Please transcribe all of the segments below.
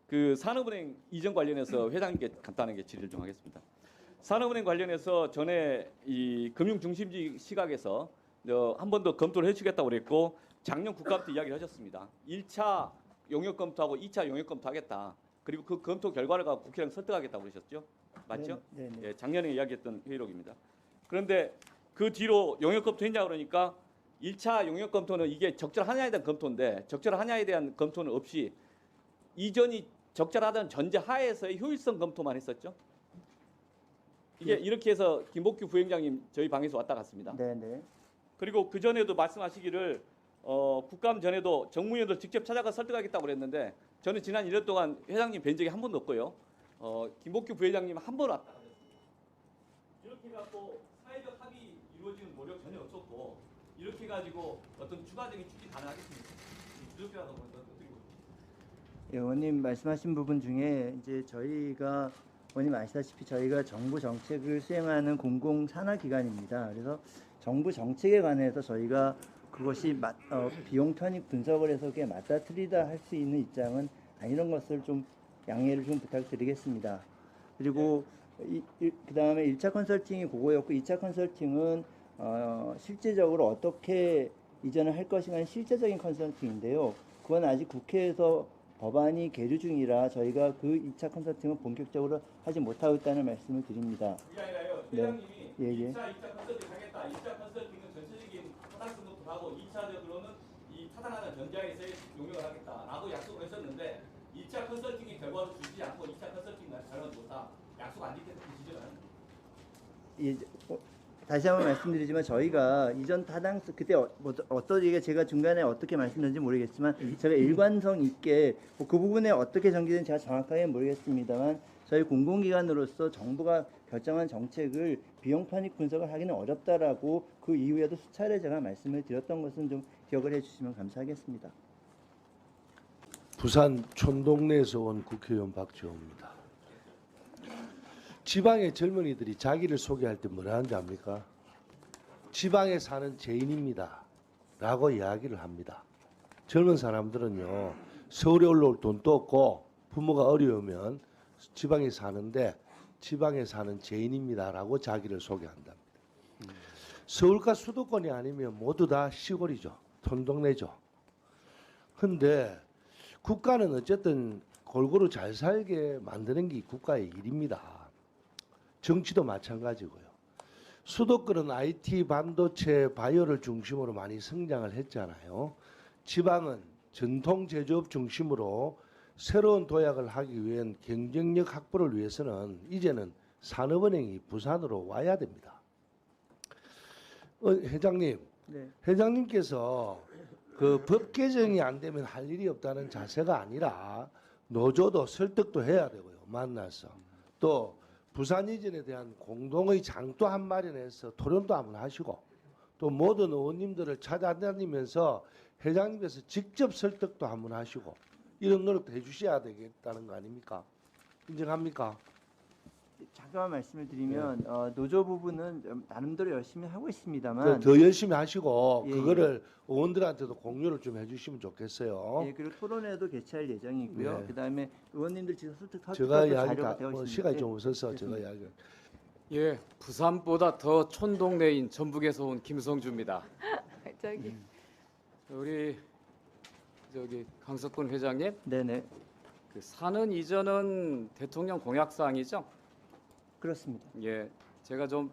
그 산업은행 이전 관련해서 회장님께 간단하게 질의를 좀 하겠습니다. 산업은행 관련해서 전에 이 금융 중심지 시각에서 한 번 더 검토를 해주겠다고 그랬고 작년 국감 때 이야기를 하셨습니다. 1차 용역 검토하고 2차 용역 검토하겠다. 그리고 그 검토 결과를 갖고 국회랑 설득하겠다고 그러셨죠? 맞죠? 네, 네. 예, 작년에 이야기했던 회의록입니다. 그런데 그 뒤로 용역 검토했냐 그러니까 1차 용역 검토는 이게 적절하냐에 대한 검토인데 적절하냐에 대한 검토는 없이 이전이 적절하다는 전제 하에서의 효율성 검토만 했었죠. 이게 이렇게 해서 김복규 부회장님 저희 방에서 왔다 갔습니다. 네, 네. 그리고 그 전에도 말씀하시기를 국감 전에도 정무위원들 직접 찾아가 설득하겠다고 그랬는데 저는 지난 1년 동안 회장님 뵌 적이 한 번도 없고요. 김복규 부회장님 한 번 왔다 그랬습니다. 이렇게 갖고 사회적 합의 이루어지는 노력 전혀 없었고 이렇게 가지고 어떤 추가적인 추진 가능하겠습니까? 부족하다고 보는데 어떻게 보세요? 예, 의원님 말씀하신 부분 중에 이제 저희가 의원님 아시다시피 저희가 정부 정책을 수행하는 공공산하기관입니다. 그래서 정부 정책에 관해서 저희가 그것이 비용 편익 분석을 해서 그게 맞다 틀리다 할 수 있는 입장은 아니런 것을 좀 양해를 좀 부탁드리겠습니다. 그리고 그다음에 1차 컨설팅이 그거였고 2차 컨설팅은 실제적으로 어떻게 이전을 할 것인가는 실제적인 컨설팅인데요. 그건 아직 국회에서 법안이 계류 중이라 저희가 그 2차 컨설팅은 본격적으로 하지 못하고 있다는 말씀을 드립니다. 그게 아니라요. 네. 회장님이 예, 예. 2차 컨설팅 하겠다. 2차 컨설팅은 전체적인 타당성부터 하고 2차적으로는 이 타당하는 전제하에서의 용역을 하겠다라고 약속을 했었는데 2차 컨설팅의 결과를 주지 않고 2차 컨설팅 결과를 줬다. 약속 안 지켰던 지적을 하는 거예요. 예, 다시 한번 말씀드리지만 저희가 이전 타당성 그때 어떤 얘기가 제가 중간에 어떻게 말씀드렸는지 모르겠지만 제가 일관성 있게 그 부분에 어떻게 전개된 제가 정확하게 모르겠습니다만 저희 공공기관으로서 정부가 결정한 정책을 비용 편익 분석을 하기는 어렵다라고 그 이후에도 수차례 제가 말씀을 드렸던 것은 좀 기억을 해주시면 감사하겠습니다. 부산 촌동네에서 온 국회의원 박지호입니다. 지방의 젊은이들이 자기를 소개할 때 뭐라 하는지 압니까? 지방에 사는 죄인입니다 라고 이야기를 합니다. 젊은 사람들은요, 서울에 올라올 돈도 없고 부모가 어려우면 지방에 사는데 지방에 사는 죄인입니다 라고 자기를 소개한답니다. 서울과 수도권이 아니면 모두 다 시골이죠. 촌동네죠. 근데 국가는 어쨌든 골고루 잘 살게 만드는 게 국가의 일입니다. 정치도 마찬가지고요. 수도권은 IT, 반도체, 바이오를 중심으로 많이 성장을 했잖아요. 지방은 전통 제조업 중심으로 새로운 도약을 하기 위한 경쟁력 확보를 위해서는 이제는 산업은행이 부산으로 와야 됩니다. 회장님, 네. 회장님께서 그 법 개정이 안 되면 할 일이 없다는 자세가 아니라 노조도 설득도 해야 되고요. 만나서 또 부산 이전에 대한 공동의 장도 한 마련해서 토론도 한번 하시고 또 모든 의원님들을 찾아다니면서 회장님께서 직접 설득도 한번 하시고 이런 노력도 해주셔야 되겠다는 거 아닙니까? 인정합니까? 잠깐만 말씀을 드리면 노조 부분은 나름대로 열심히 하고 있습니다만 네. 더 열심히 하시고 예, 그거를 의원들한테도 공유를 좀 해주시면 좋겠어요. 예, 그리고 토론회도 개최할 예정이고요. 네. 그다음에 의원님들 지금 설득 제가 이야기 자료가 다 되어 있습니다. 시간이 좀 예, 없어서 됐습니다. 제가 이야기. 예, 부산보다 더 촌동네인 전북에서 온 김성주입니다. 저기 우리 강석군 회장님, 네네 그 사는 이전은 대통령 공약 사항이죠? 그렇습니다. 예, 제가 좀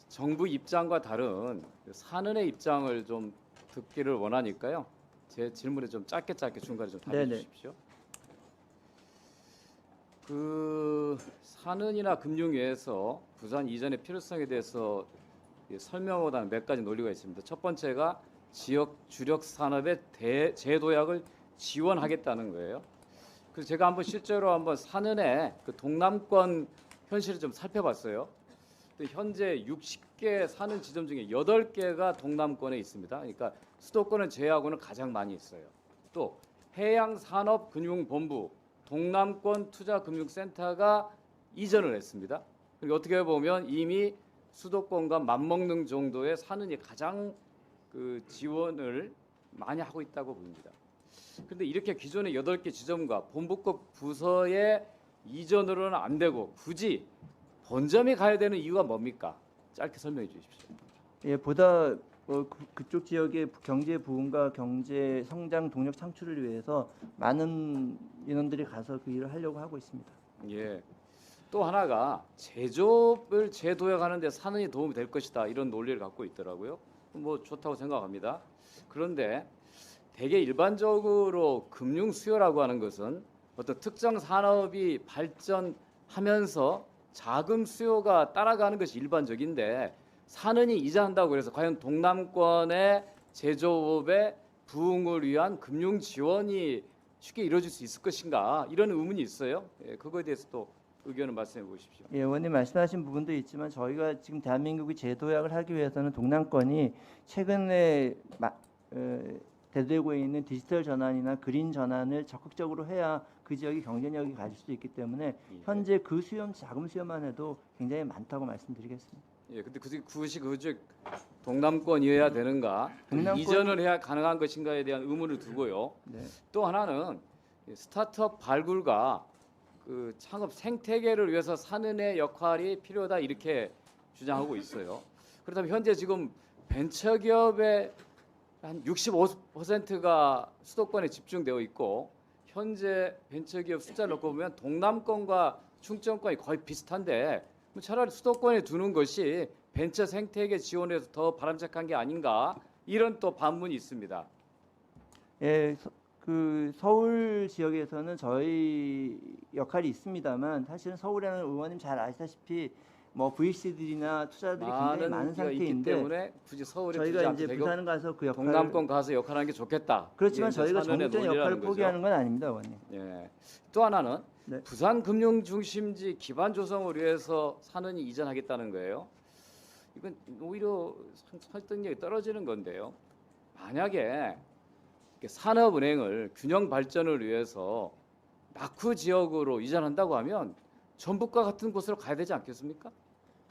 정부 입장과 다른 그 산은의 입장을 좀 듣기를 원하니까요. 제 질문에 좀 짧게 중간에 좀 답해 네네. 주십시오. 그 산은이나 금융위에서 부산 이전의 필요성에 대해서 설명하다는 몇 가지 논리가 있습니다. 첫 번째가 지역 주력 산업의 재도약을 지원하겠다는 거예요. 그래서 제가 한번 실제로 한번 산은의 그 동남권 현실을 좀 살펴봤어요. 현재 60개 사는 지점 중에 8개가 동남권에 있습니다. 그러니까 수도권을 제외하고는 가장 많이 있어요. 또 해양산업금융본부 동남권 투자금융센터가 이전을 했습니다. 그리고 어떻게 보면 이미 수도권과 맞먹는 정도의 산은이 가장 그 지원을 많이 하고 있다고 봅니다. 그런데 이렇게 기존의 8개 지점과 본부급 부서의 이전으로는 안 되고 굳이 본점이 가야 되는 이유가 뭡니까? 짧게 설명해 주십시오. 예, 보다 그쪽 지역의 경제 부흥과 경제 성장 동력 창출을 위해서 많은 인원들이 가서 그 일을 하려고 하고 있습니다. 예. 또 하나가 제조업을 재도약하는데 산은이 도움이 될 것이다 이런 논리를 갖고 있더라고요. 뭐 좋다고 생각합니다. 그런데 대개 일반적으로 금융 수요라고 하는 것은 어떤 특정 산업이 발전하면서 자금 수요가 따라가는 것이 일반적인데 산은이 이자한다고 해서 과연 동남권의 제조업의 부흥을 위한 금융 지원이 쉽게 이루어질 수 있을 것인가 이런 의문이 있어요. 예, 그거에 대해서 또 의견을 말씀해 보십시오. 예, 의원님 말씀하신 부분도 있지만 저희가 지금 대한민국이 재도약을 하기 위해서는 동남권이 최근에 대두되고 있는 디지털 전환이나 그린 전환을 적극적으로 해야 그 지역이 경쟁력이 가질 수 있기 때문에 현재 그 수요, 자금 수요만 해도 굉장히 많다고 말씀드리겠습니다. 예, 근데 그것이 동남권이어야 되는가? 이전을 해야 가능한 것인가에 대한 의문을 두고요. 네. 또 하나는 스타트업 발굴과 그 창업 생태계를 위해서 산은의 역할이 필요하다 이렇게 주장하고 있어요. 그렇다면 현재 지금 벤처기업의 한 65%가 수도권에 집중되어 있고 현재 벤처기업 숫자를 놓고 보면 동남권과 충청권이 거의 비슷한데 차라리 수도권에 두는 것이 벤처 생태계 지원에서 더 바람직한 게 아닌가 이런 또 반문이 있습니다. 예, 그 서울 지역에서는 저희 역할이 있습니다만 사실은 서울에는 의원님 잘 아시다시피 뭐 VC들이나 투자들이 굉장히 많은 있기 상태인데 때문에 굳이 서울에 두지 저희가 않고 이제 부산 가서 그 역할을 동남권 가서 역할하는 게 좋겠다. 그렇지만 이게 이제 저희가 산은의 정부적 논리라는 역할을 거죠. 포기하는 건 아닙니다, 의원님. 예. 또 하나는 네. 부산 금융 중심지 기반 조성을 위해서 산은이 이전하겠다는 거예요. 이건 오히려 설득력이 떨어지는 건데요. 만약에 산업은행을 균형 발전을 위해서 낙후 지역으로 이전한다고 하면 전북과 같은 곳으로 가야 되지 않겠습니까?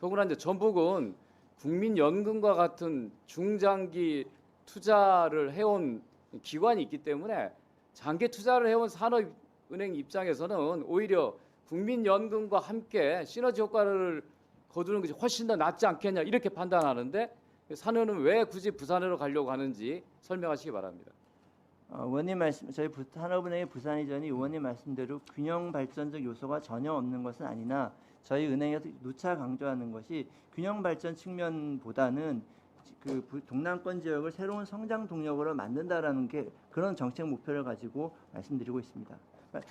더구나 이제 전북은 국민연금과 같은 중장기 투자를 해온 기관이 있기 때문에 장기 투자를 해온 산업은행 입장에서는 오히려 국민연금과 함께 시너지 효과를 거두는 것이 훨씬 더 낫지 않겠냐 이렇게 판단하는데 산은은 왜 굳이 부산으로 가려고 하는지 설명하시기 바랍니다. 의원님 말씀, 저희 산업은행의 부산 이전이 의원님 말씀대로 균형 발전적 요소가 전혀 없는 것은 아니나 저희 은행에서 누차 강조하는 것이 균형 발전 측면보다는 그 동남권 지역을 새로운 성장 동력으로 만든다라는 게 그런 정책 목표를 가지고 말씀드리고 있습니다.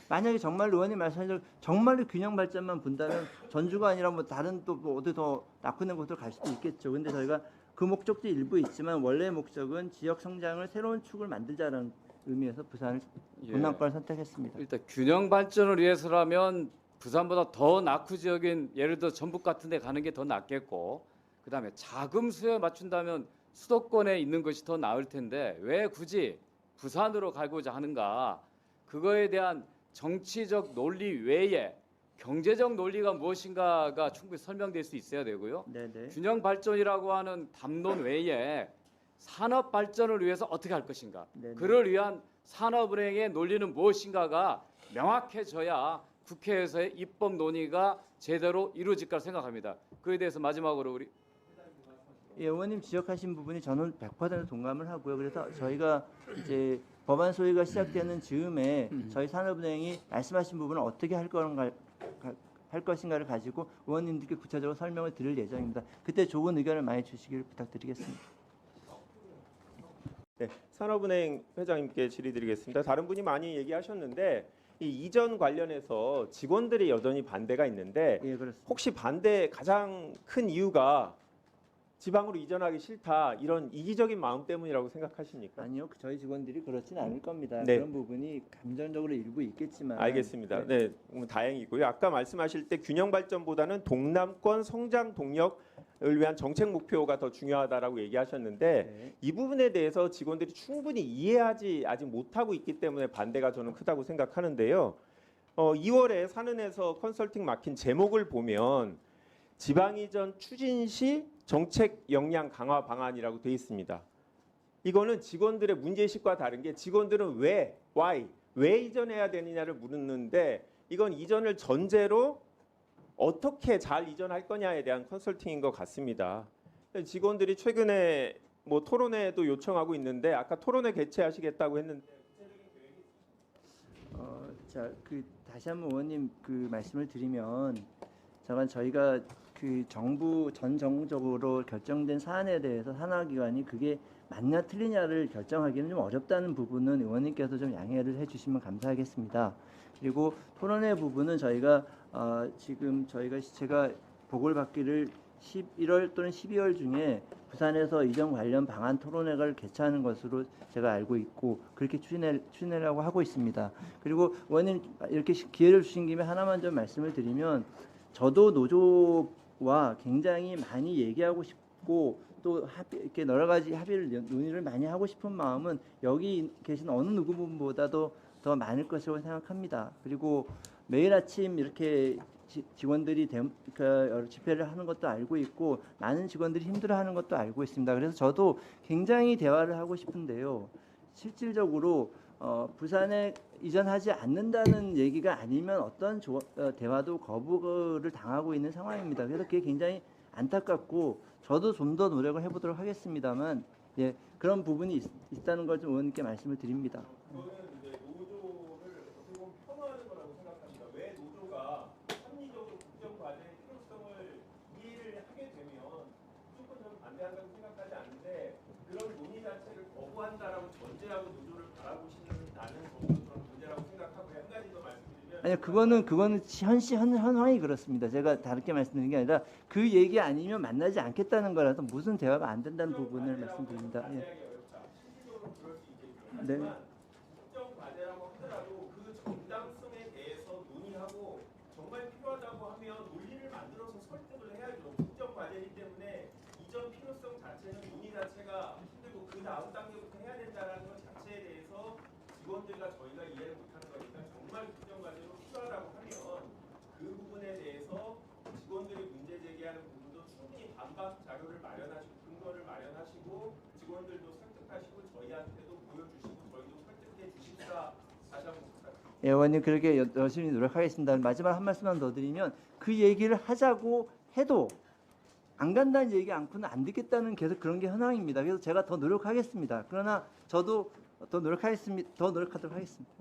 만약에 정말 의원님 말씀하신 대로 정말로 균형 발전만 본다면 전주가 아니라 뭐 다른 또 뭐 어디 더 낙후된 곳으로 갈 수도 있겠죠. 근데 저희가 그 목적도 일부 있지만 원래 목적은 지역 성장을 새로운 축을 만들자라는 의미에서 부산을 동남권을 선택했습니다. 일단 균형 발전을 위해서라면 부산보다 더 낙후 지역인 예를 들어 전북 같은 데 가는 게 더 낫겠고 그다음에 자금 수요에 맞춘다면 수도권에 있는 것이 더 나을 텐데 왜 굳이 부산으로 가고자 하는가? 그거에 대한 정치적 논리 외에 경제적 논리가 무엇인가가 충분히 설명될 수 있어야 되고요. 네네. 균형 발전이라고 하는 담론 외에 산업 발전을 위해서 어떻게 할 것인가? 네네. 그를 위한 산업은행의 논리는 무엇인가가 명확해져야 국회에서의 입법 논의가 제대로 이루어질 거라 생각합니다. 그에 대해서 마지막으로 우리 예, 의원님 지적하신 부분이 저는 100% 동감을 하고요. 그래서 저희가 이제 법안 소위가 시작되는 즈음에 저희 산업은행이 말씀하신 부분을 어떻게 할 것인가를 가지고 의원님들께 구체적으로 설명을 드릴 예정입니다. 그때 좋은 의견을 많이 주시기를 부탁드리겠습니다. 네, 산업은행 회장님께 질의드리겠습니다. 다른 분이 많이 얘기하셨는데 이 이전 관련해서 직원들이 여전히 반대가 있는데 예, 그렇습니다. 혹시 반대 가장 큰 이유가 지방으로 이전하기 싫다 이런 이기적인 마음 때문이라고 생각하십니까? 아니요, 저희 직원들이 그렇진 않을 겁니다. 네. 그런 부분이 감정적으로 일부 있겠지만. 알겠습니다. 네, 다행이고요. 아까 말씀하실 때 균형 발전보다는 동남권 성장 동력을 위한 정책 목표가 더 중요하다라고 얘기하셨는데 네. 이 부분에 대해서 직원들이 충분히 이해하지 아직 못하고 있기 때문에 반대가 저는 크다고 생각하는데요. 2월에 산은에서 컨설팅 막힌 제목을 보면 지방 이전 추진 시 정책 역량 강화 방안이라고 되어 있습니다. 이거는 직원들의 문제의식과 다른 게 직원들은 왜 이전해야 되느냐를 물었는데 이건 이전을 전제로 어떻게 잘 이전할 거냐에 대한 컨설팅인 것 같습니다. 직원들이 최근에 뭐 토론회도 요청하고 있는데 아까 토론회 개최하시겠다고 했는데 자, 다시 한번 의원님 말씀을 드리면, 저희가 정부적으로 결정된 사안에 대해서 산하기관이 그게 맞냐 틀리냐를 결정하기는 좀 어렵다는 부분은 의원님께서 좀 양해를 해주시면 감사하겠습니다. 그리고 토론회 부분은 저희가 제가 보고를 받기를 11월 또는 12월 중에 부산에서 이전 관련 방안 토론회를 개최하는 것으로 제가 알고 있고 그렇게 추진하려고 하고 있습니다. 그리고 의원님 이렇게 기회를 주신 김에 하나만 좀 말씀을 드리면, 저도 노조와 굉장히 많이 얘기하고 싶고 또 이렇게 여러 가지 논의를 많이 하고 싶은 마음은 여기 계신 어느 누구보다도 더 많을 것이라고 생각합니다. 그리고 매일 아침 이렇게 직원들이 여러 집회를 하는 것도 알고 있고 많은 직원들이 힘들어하는 것도 알고 있습니다. 그래서 저도 굉장히 대화를 하고 싶은데요. 실질적으로 부산에 이전하지 않는다는 얘기가 아니면 어떤 대화도 거부를 당하고 있는 상황입니다. 그래서 그게 굉장히 안타깝고 저도 좀 더 노력을 해보도록 하겠습니다만, 예, 그런 부분이 있다는 걸 좀 의원님께 말씀을 드립니다. 저는 이제 노조를 어떻게 보면 폄하하는 거라고 생각합니다. 왜 노조가 합리적으로 국정 과제의 필요성을 이해를 하게 되면 무조건 저는 반대한다고 생각하지 않는데 그런 논의 자체를 거부한다라고 전제하고 노조를 바라보시는 나는 저는 문제라고 생각하고 한 가지 더 말씀드리면 아니요, 그거는 현황이 그렇습니다. 제가 다르게 말씀드린 게 아니라 그 얘기 아니면 만나지 않겠다는 거라서 무슨 대화가 안 된다는 부분을 말씀드립니다. 예. 실질적으로 그럴 수 있겠죠. 네. 하지만 국정 과제라고 하더라도 그 정당성에 대해서 논의하고 정말 필요하다고 하면 논리를 만들어서 설득을 해야죠. 국정 과제이기 때문에 이전 필요성 자체는 논의 자체가 힘들고 그 다음 단계부터 해야 된다는 것 자체에 대해서 직원들과 저희가 이해를 못하는 거니까 정말 국정 과제로 필요하다고 하면 그 부분에 대해서 직원들이 문제 제기하는 부분도 충분히 반박 자료를 마련하시고 근거를 마련하시고 직원들도 설득하시고 저희한테도 보여주시고 저희도 설득해 주십사 다시 한번 부탁드립니다. 예, 의원님 그렇게 열심히 노력하겠습니다. 마지막 한 말씀만 더 드리면, 그 얘기를 하자고 해도 안 간다는 얘기 않고는 안 듣겠다는 계속 그런 게 현황입니다. 그래서 제가 더 노력하겠습니다. 그러나 저도 더 노력하도록 하겠습니다.